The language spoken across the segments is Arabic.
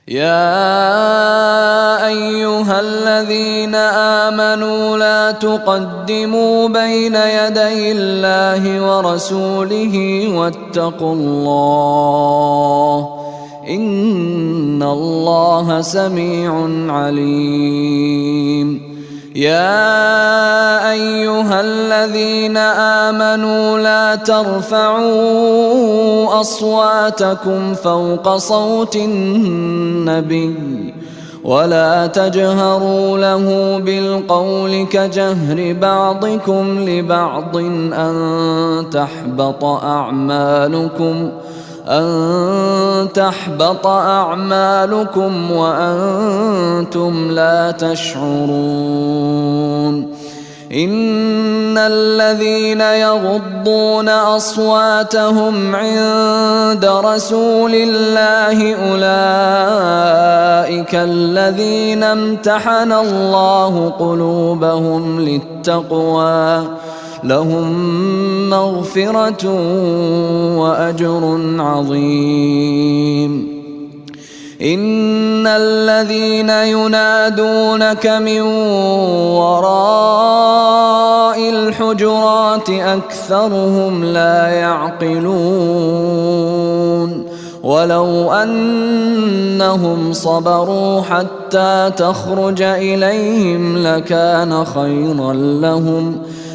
يا أيها الذين آمنوا لا تقدموا بين يدي الله ورسوله واتقوا الله إن الله سميع عليم. يا أيها الذين آمنوا لا ترفعوا أصواتكم فوق صوت النبي ولا تجهروا له بالقول كجهر بعضكم لبعض أن تحبط أعمالكم وأنتم لا تشعرون. إن الذين يغضون أصواتهم عند رسول الله أولئك الذين امتحن الله قلوبهم للتقوى لهم مغفرة وأجر عظيم. إن الذين ينادونك من وراء الحجرات أكثرهم لا يعقلون. ولو أنهم صبروا حتى تخرج إليهم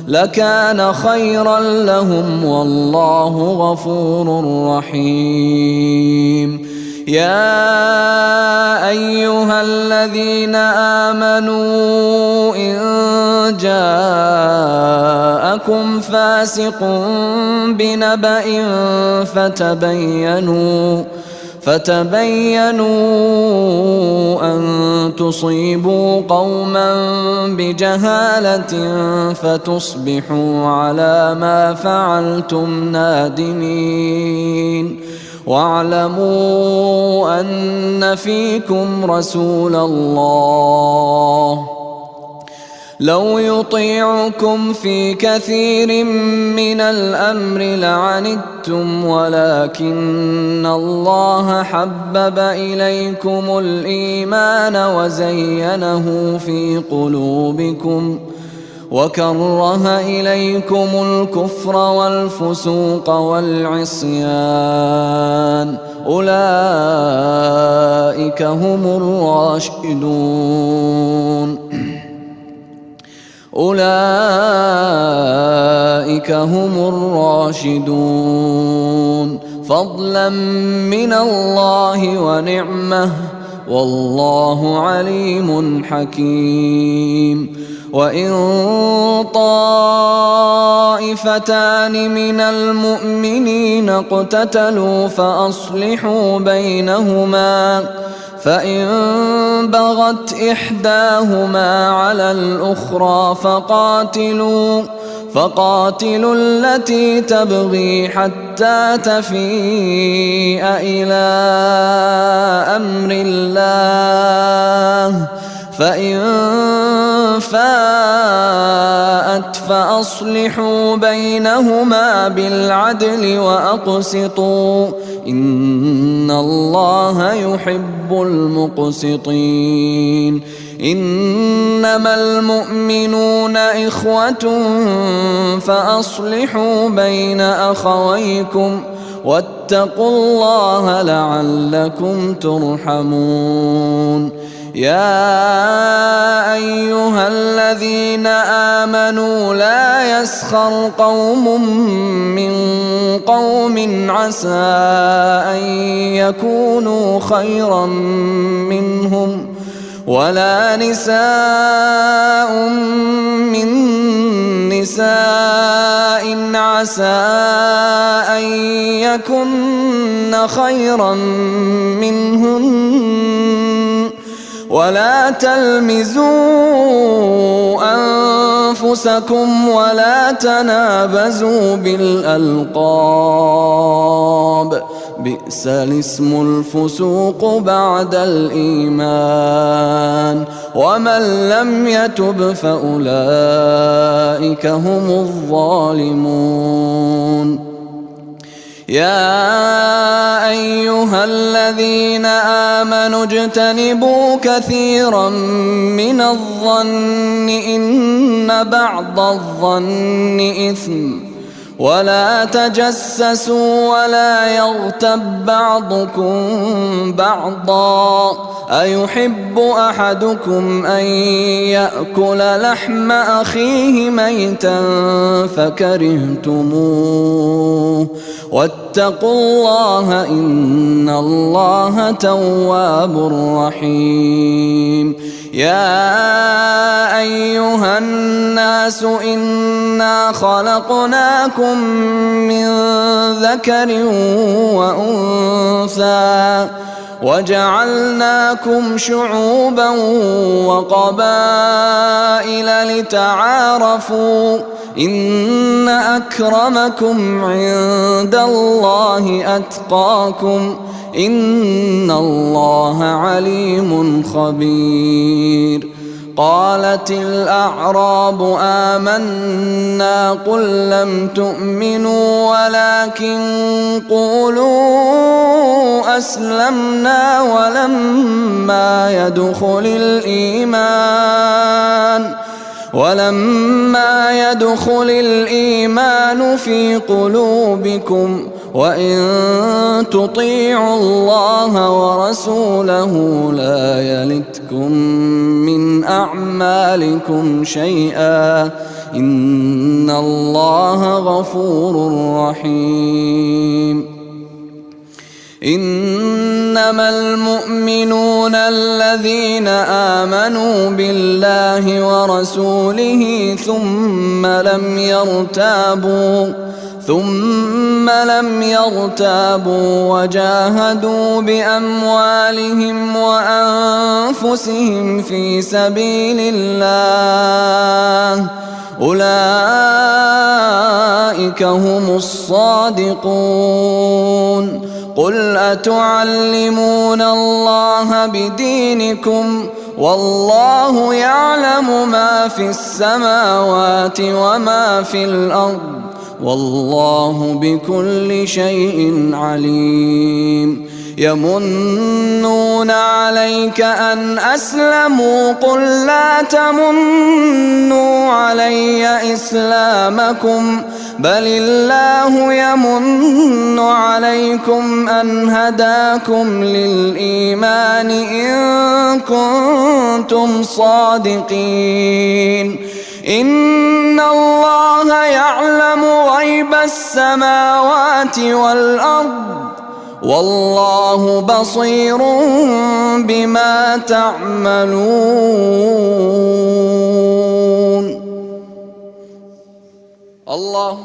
لكان خيرا لهم والله غفور رحيم. يا أيها الذين آمنوا إن جاءكم فاسق بنبأ فتبينوا أن تصيبوا قوما بجهالة فتصبحوا على ما فعلتم نادمين. واعلموا أن فيكم رسول الله لو يطيعكم في كثير من الأمر لعنتم ولكن الله حبب إليكم الإيمان وزينه في قلوبكم وكره إليكم الكفر والفسوق والعصيان أولئك هم الراشدون فضلا من الله ونعمه والله عليم حكيم. وإن طائفتان من المؤمنين اقتتلوا فأصلحوا بينهما فإن بغت إحداهما على الأخرى فقاتلوا التي تبغي حتى تفيء إلى أمر الله فإن فاءت فأصلحوا بينهما بالعدل وأقسطوا إن الله يحب المقسطين. إنما المؤمنون إخوة فأصلحوا بين أخويكم واتقوا الله لعلكم ترحمون. يا أيها الذين آمنوا لا يسخر قوم من قوم عسى أن يكونوا خيرا منهم ولا نساء من نساء عسى أن يكن خيرا منهن ولا تلمزوا أنفسكم ولا تنابزوا بالألقاب بئس الاسم الفسوق بعد الإيمان ومن لم يتب فأولئك هم الظالمون. يا أيها الذين آمنوا اجتنبوا كثيرا من الظن إن بعض الظن إثم ولا تجسسوا ولا يغتب بعضكم بعضا أيحب أحدكم أن يأكل لحم أخيه ميتا فكرهتموه واتقوا الله إن الله تواب رحيم. يا أيها الناس إنا خلقناكم من ذكر وأنثى وجعلناكم شعوبا وقبائل لتعارفوا إن أكرمكم عند الله أتقاكم إن الله عليم خبير. قالت الأعراب آمنا قل لم تؤمنوا ولكن قولوا أسلمنا ولما يدخل الإيمان في قلوبكم وإن تطيعوا الله ورسوله لا يلتكم من أعمالكم شيئا إن الله غفور رحيم. إنما المؤمنون الذين آمنوا بالله ورسوله ثم لم يرتابوا وجاهدوا بأموالهم وأنفسهم في سبيل الله أولئك هم الصادقون. قل أتعلمون الله بدينكم والله يعلم ما في السماوات وما في الأرض والله بكل شيء عليم. يمنون عليك أن أسلموا قل لا تمنوا علي إسلامكم بل الله يمن عليكم أن هداكم للإيمان إن كنتم صادقين. إن الله يعلم غيب السماوات والأرض والله بصير بما تعملون. الله